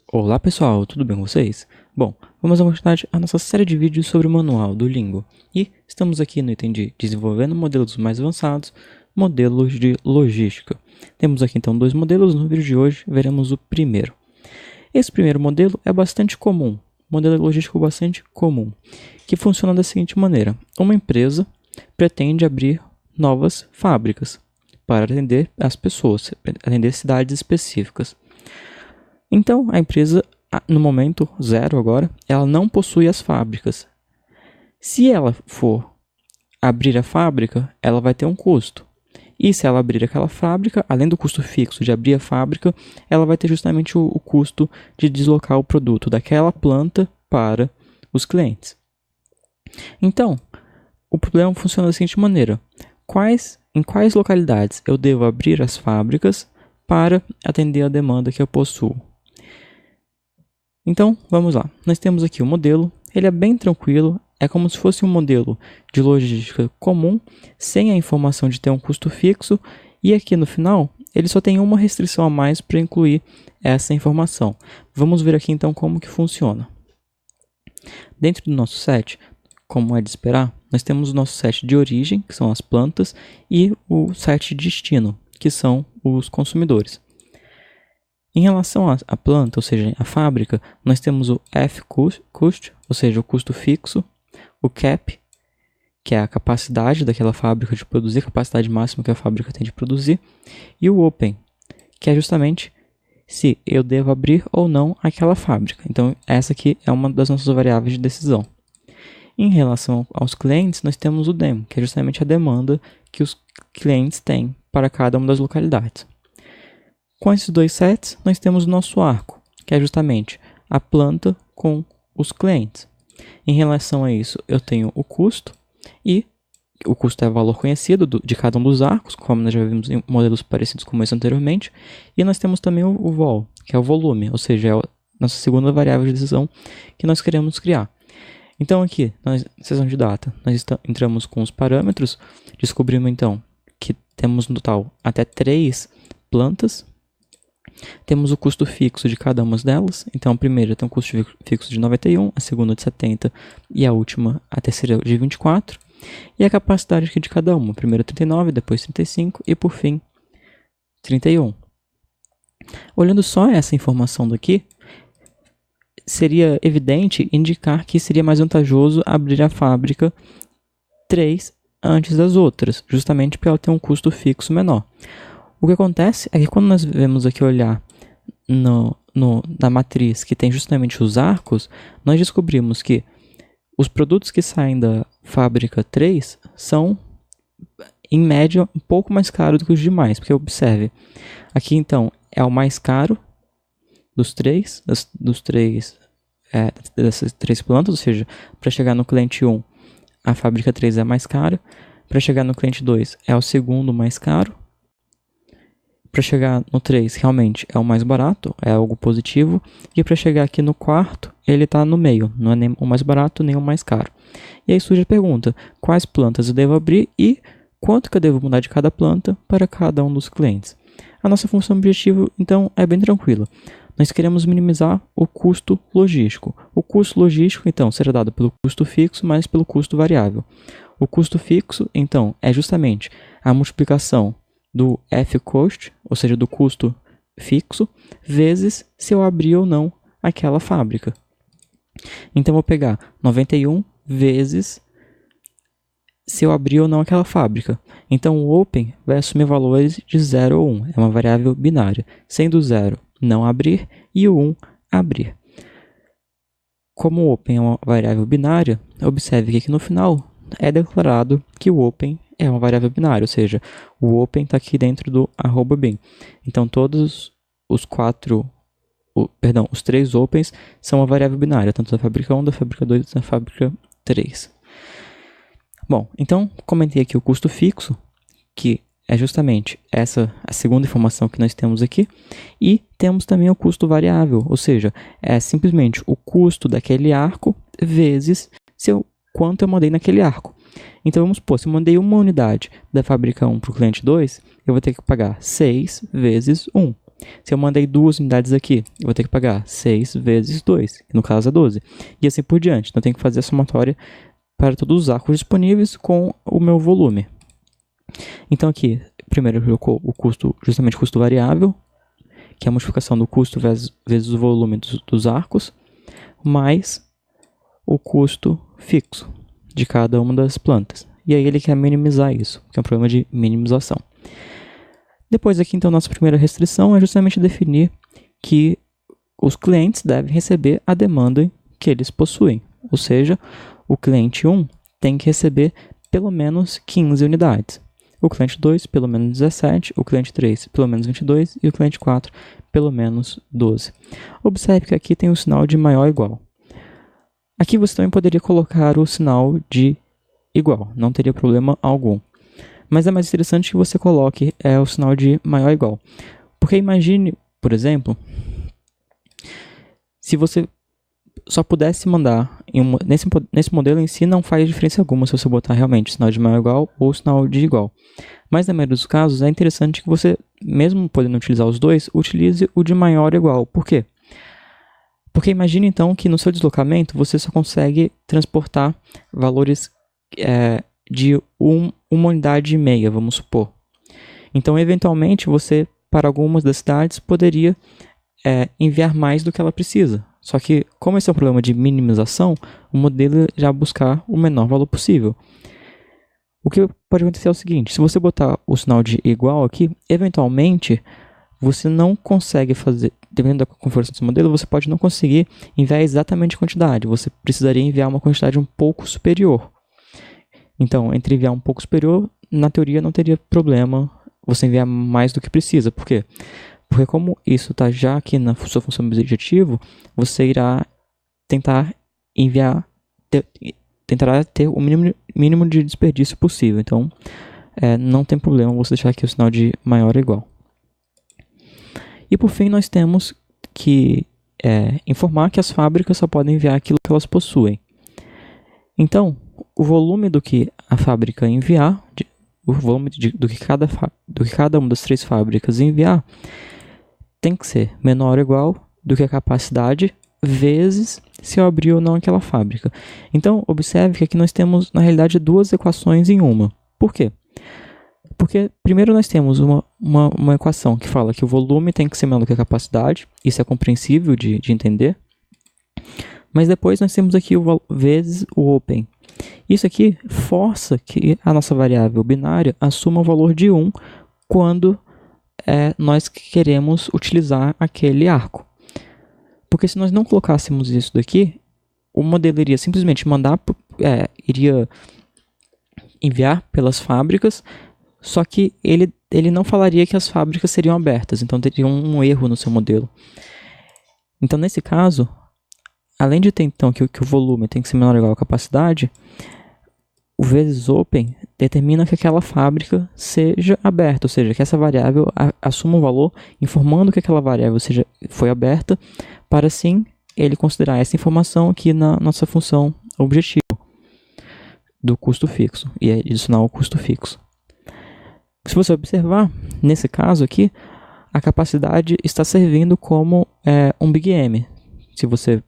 Olá pessoal, tudo bem com vocês? Bom, vamos dar continuidade à nossa série de vídeos sobre o manual do Lingo. E estamos aqui no item de desenvolvendo modelos mais avançados, modelos de logística. Temos aqui então dois modelos, no vídeo de hoje veremos o primeiro. Esse primeiro modelo é bastante comum, modelo logístico bastante comum, que funciona da seguinte maneira. Uma empresa pretende abrir novas fábricas para atender as pessoas, atender cidades específicas. Então, a empresa, no momento zero agora, ela não possui as fábricas. Se ela for abrir a fábrica, ela vai ter um custo. E se ela abrir aquela fábrica, além do custo fixo de abrir a fábrica, ela vai ter justamente o custo de deslocar o produto daquela planta para os clientes. Então, o problema funciona da seguinte maneira. Em quais localidades eu devo abrir as fábricas para atender a demanda que eu possuo? Então, vamos lá. Nós temos aqui o modelo, ele é bem tranquilo, é como se fosse um modelo de logística comum, sem a informação de ter um custo fixo, e aqui no final, ele só tem uma restrição a mais para incluir essa informação. Vamos ver aqui então como que funciona. Dentro do nosso set, como é de esperar, nós temos o nosso set de origem, que são as plantas, e o set de destino, que são os consumidores. Em relação à planta, ou seja, à fábrica, nós temos o F-Cost, ou seja, o custo fixo, o Cap, que é a capacidade daquela fábrica de produzir, a capacidade máxima que a fábrica tem de produzir, e o Open, que é justamente se eu devo abrir ou não aquela fábrica. Então, essa aqui é uma das nossas variáveis de decisão. Em relação aos clientes, nós temos o DEM, que é justamente a demanda que os clientes têm para cada uma das localidades. Com esses dois sets, nós temos o nosso arco, que é justamente a planta com os clientes. Em relação a isso, eu tenho o custo, e o custo é o valor conhecido de cada um dos arcos, como nós já vimos em modelos parecidos com esse anteriormente, e nós temos também o vol, que é o volume, ou seja, é a nossa segunda variável de decisão que nós queremos criar. Então aqui, na seção de data, nós entramos com os parâmetros, descobrimos então que temos no total até 3 plantas. Temos o custo fixo de cada uma delas. Então, a primeira tem um custo fixo de 91, a segunda de 70 e a última, a terceira, de 24. E a capacidade aqui de cada uma. Primeiro 39, depois 35 e, por fim, 31. Olhando só essa informação daqui, seria evidente indicar que seria mais vantajoso abrir a fábrica 3 antes das outras, justamente porque ela tem um custo fixo menor. O que acontece é que quando nós vemos aqui olhar na matriz que tem justamente os arcos, nós descobrimos que os produtos que saem da fábrica 3 são, em média, um pouco mais caros do que os demais, porque observe, aqui então é o mais caro dessas 3 plantas, ou seja, para chegar no cliente 1, a fábrica 3 é mais cara, para chegar no cliente 2 é o segundo mais caro, para chegar no 3, realmente é o mais barato, é algo positivo. E para chegar aqui no quarto, ele está no meio, não é nem o mais barato nem o mais caro. E aí surge a pergunta, quais plantas eu devo abrir e quanto que eu devo mudar de cada planta para cada um dos clientes? A nossa função objetivo, então, é bem tranquila. Nós queremos minimizar o custo logístico. O custo logístico, então, será dado pelo custo fixo mais pelo custo variável. O custo fixo, então, é justamente a multiplicação do F-Cost, ou seja, do custo fixo, vezes se eu abrir ou não aquela fábrica. Então, eu vou pegar 91 vezes se eu abrir ou não aquela fábrica. Então, o Open vai assumir valores de 0 ou 1. É uma variável binária, sendo o 0 não abrir e o 1 abrir. Como o Open é uma variável binária, observe que aqui no final é declarado que o Open é uma variável binária, ou seja, o Open está aqui dentro do @bin. Então, todos os 3 Opens são uma variável binária, tanto da fábrica 1, da fábrica 2 e da fábrica 3. Bom, então, comentei aqui o custo fixo, que é justamente a segunda informação que nós temos aqui, e temos também o custo variável, ou seja, é simplesmente o custo daquele arco vezes quanto eu mandei naquele arco. Então, vamos supor, se eu mandei uma unidade da fábrica 1 para o cliente 2, eu vou ter que pagar 6 vezes 1. Se eu mandei 2 unidades aqui, eu vou ter que pagar 6 vezes 2, que no caso é 12. E assim por diante. Então eu tenho que fazer a somatória para todos os arcos disponíveis com o meu volume. Então aqui, primeiro eu colocou o custo, justamente o custo variável, que é a multiplicação do custo vezes o volume dos arcos, mais o custo fixo de cada uma das plantas. E aí ele quer minimizar isso, que é um problema de minimização. Depois aqui, então, nossa primeira restrição é justamente definir que os clientes devem receber a demanda que eles possuem. Ou seja, o cliente 1 tem que receber pelo menos 15 unidades. O cliente 2, pelo menos 17. O cliente 3, pelo menos 22. E o cliente 4, pelo menos 12. Observe que aqui tem o sinal de maior ou igual. Aqui você também poderia colocar o sinal de igual, não teria problema algum. Mas é mais interessante que você coloque o sinal de maior ou igual. Porque imagine, por exemplo, se você só pudesse mandar, nesse modelo em si não faz diferença alguma se você botar realmente sinal de maior ou igual ou sinal de igual. Mas na maioria dos casos é interessante que você, mesmo podendo utilizar os dois, utilize o de maior ou igual. Por quê? Porque imagine então que no seu deslocamento você só consegue transportar valores de uma unidade e meia, vamos supor. Então, eventualmente, você, para algumas das cidades, poderia enviar mais do que ela precisa. Só que, como esse é um problema de minimização, o modelo já buscar o menor valor possível. O que pode acontecer é o seguinte, se você botar o sinal de igual aqui, eventualmente, você não consegue fazer, dependendo da configuração desse modelo, você pode não conseguir enviar exatamente a quantidade. Você precisaria enviar uma quantidade um pouco superior. Então, entre enviar um pouco superior, na teoria não teria problema você enviar mais do que precisa. Por quê? Porque como isso está já aqui na sua função objetivo, você irá tentar enviar, tentará ter o mínimo de desperdício possível. Então, não tem problema você deixar aqui o sinal de maior ou igual. E por fim, nós temos que informar que as fábricas só podem enviar aquilo que elas possuem. Então, o volume do que a fábrica enviar, o volume do que cada uma das 3 fábricas enviar, tem que ser menor ou igual do que a capacidade vezes se eu abrir ou não aquela fábrica. Então, observe que aqui nós temos, na realidade, 2 equações em uma. Por quê? Porque, primeiro, nós temos uma equação que fala que o volume tem que ser menor do que a capacidade. Isso é compreensível de entender. Mas depois nós temos aqui vezes o open. Isso aqui força que a nossa variável binária assuma o valor de 1 quando nós queremos utilizar aquele arco. Porque se nós não colocássemos isso daqui, o modelo iria simplesmente iria enviar pelas fábricas, só que ele não falaria que as fábricas seriam abertas, então teria um erro no seu modelo. Então, nesse caso, além de ter então que o volume tem que ser menor ou igual à capacidade, o vezes open determina que aquela fábrica seja aberta, ou seja, que essa variável assuma um valor informando que aquela variável foi aberta, para assim ele considerar essa informação aqui na nossa função objetivo do custo fixo e adicionar o custo fixo. Se você observar, nesse caso aqui, a capacidade está servindo como um Big M, se você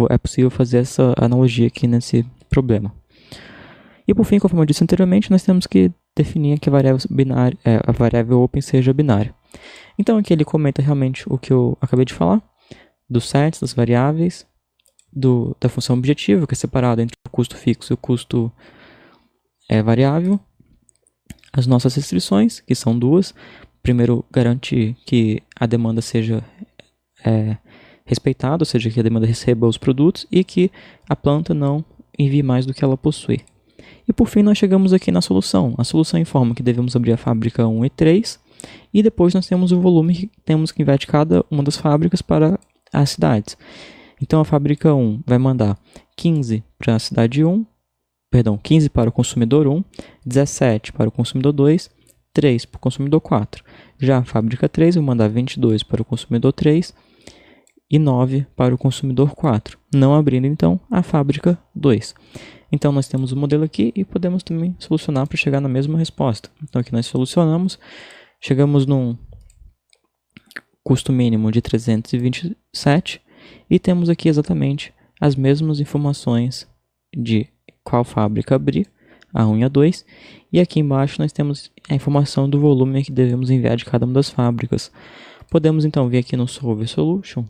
é possível fazer essa analogia aqui nesse problema. E por fim, conforme eu disse anteriormente, nós temos que definir que a variável open seja binária. Então aqui ele comenta realmente o que eu acabei de falar, dos sets, das variáveis, da função objetivo, que é separado entre o custo fixo e o custo variável, as nossas restrições, que são 2. Primeiro, garantir que a demanda seja respeitada, ou seja, que a demanda receba os produtos e que a planta não envie mais do que ela possui. E por fim, nós chegamos aqui na solução. A solução informa que devemos abrir a fábrica 1 e 3, e depois nós temos o volume que temos que enviar de cada uma das fábricas para as cidades. Então a fábrica 1 vai mandar 15 para a cidade 1, 15 para o consumidor 1, 17 para o consumidor 2, 3 para o consumidor 4. Já a fábrica 3 vai mandar 22 para o consumidor 3 e 9 para o consumidor 4, não abrindo então a fábrica 2. Então nós temos o modelo aqui e podemos também solucionar para chegar na mesma resposta. Então aqui nós solucionamos, chegamos custo mínimo de 327 e temos aqui exatamente as mesmas informações de qual fábrica abrir, a 1 e a 2, e aqui embaixo nós temos a informação do volume que devemos enviar de cada uma das fábricas. Podemos então vir aqui no Solver Solution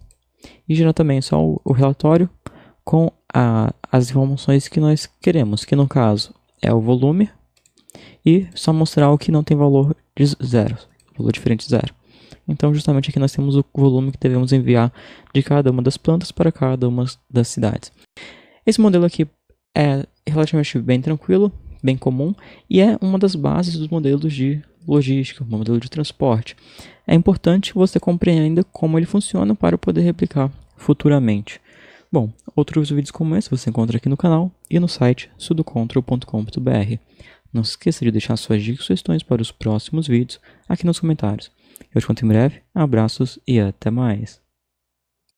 e gerar também só o relatório com as informações que nós queremos, que no caso é o volume, e só mostrar o que não tem valor de zero, valor diferente de zero. Então justamente aqui nós temos o volume que devemos enviar de cada uma das plantas para cada uma das cidades. Esse modelo aqui é relativamente bem tranquilo, bem comum, e é uma das bases dos modelos de logística, um modelo de transporte. É importante que você compreenda como ele funciona para poder replicar futuramente. Bom, outros vídeos como esse você encontra aqui no canal e no site sudocontrol.com.br. Não se esqueça de deixar suas dicas e sugestões para os próximos vídeos aqui nos comentários. Eu te conto em breve, abraços e até mais!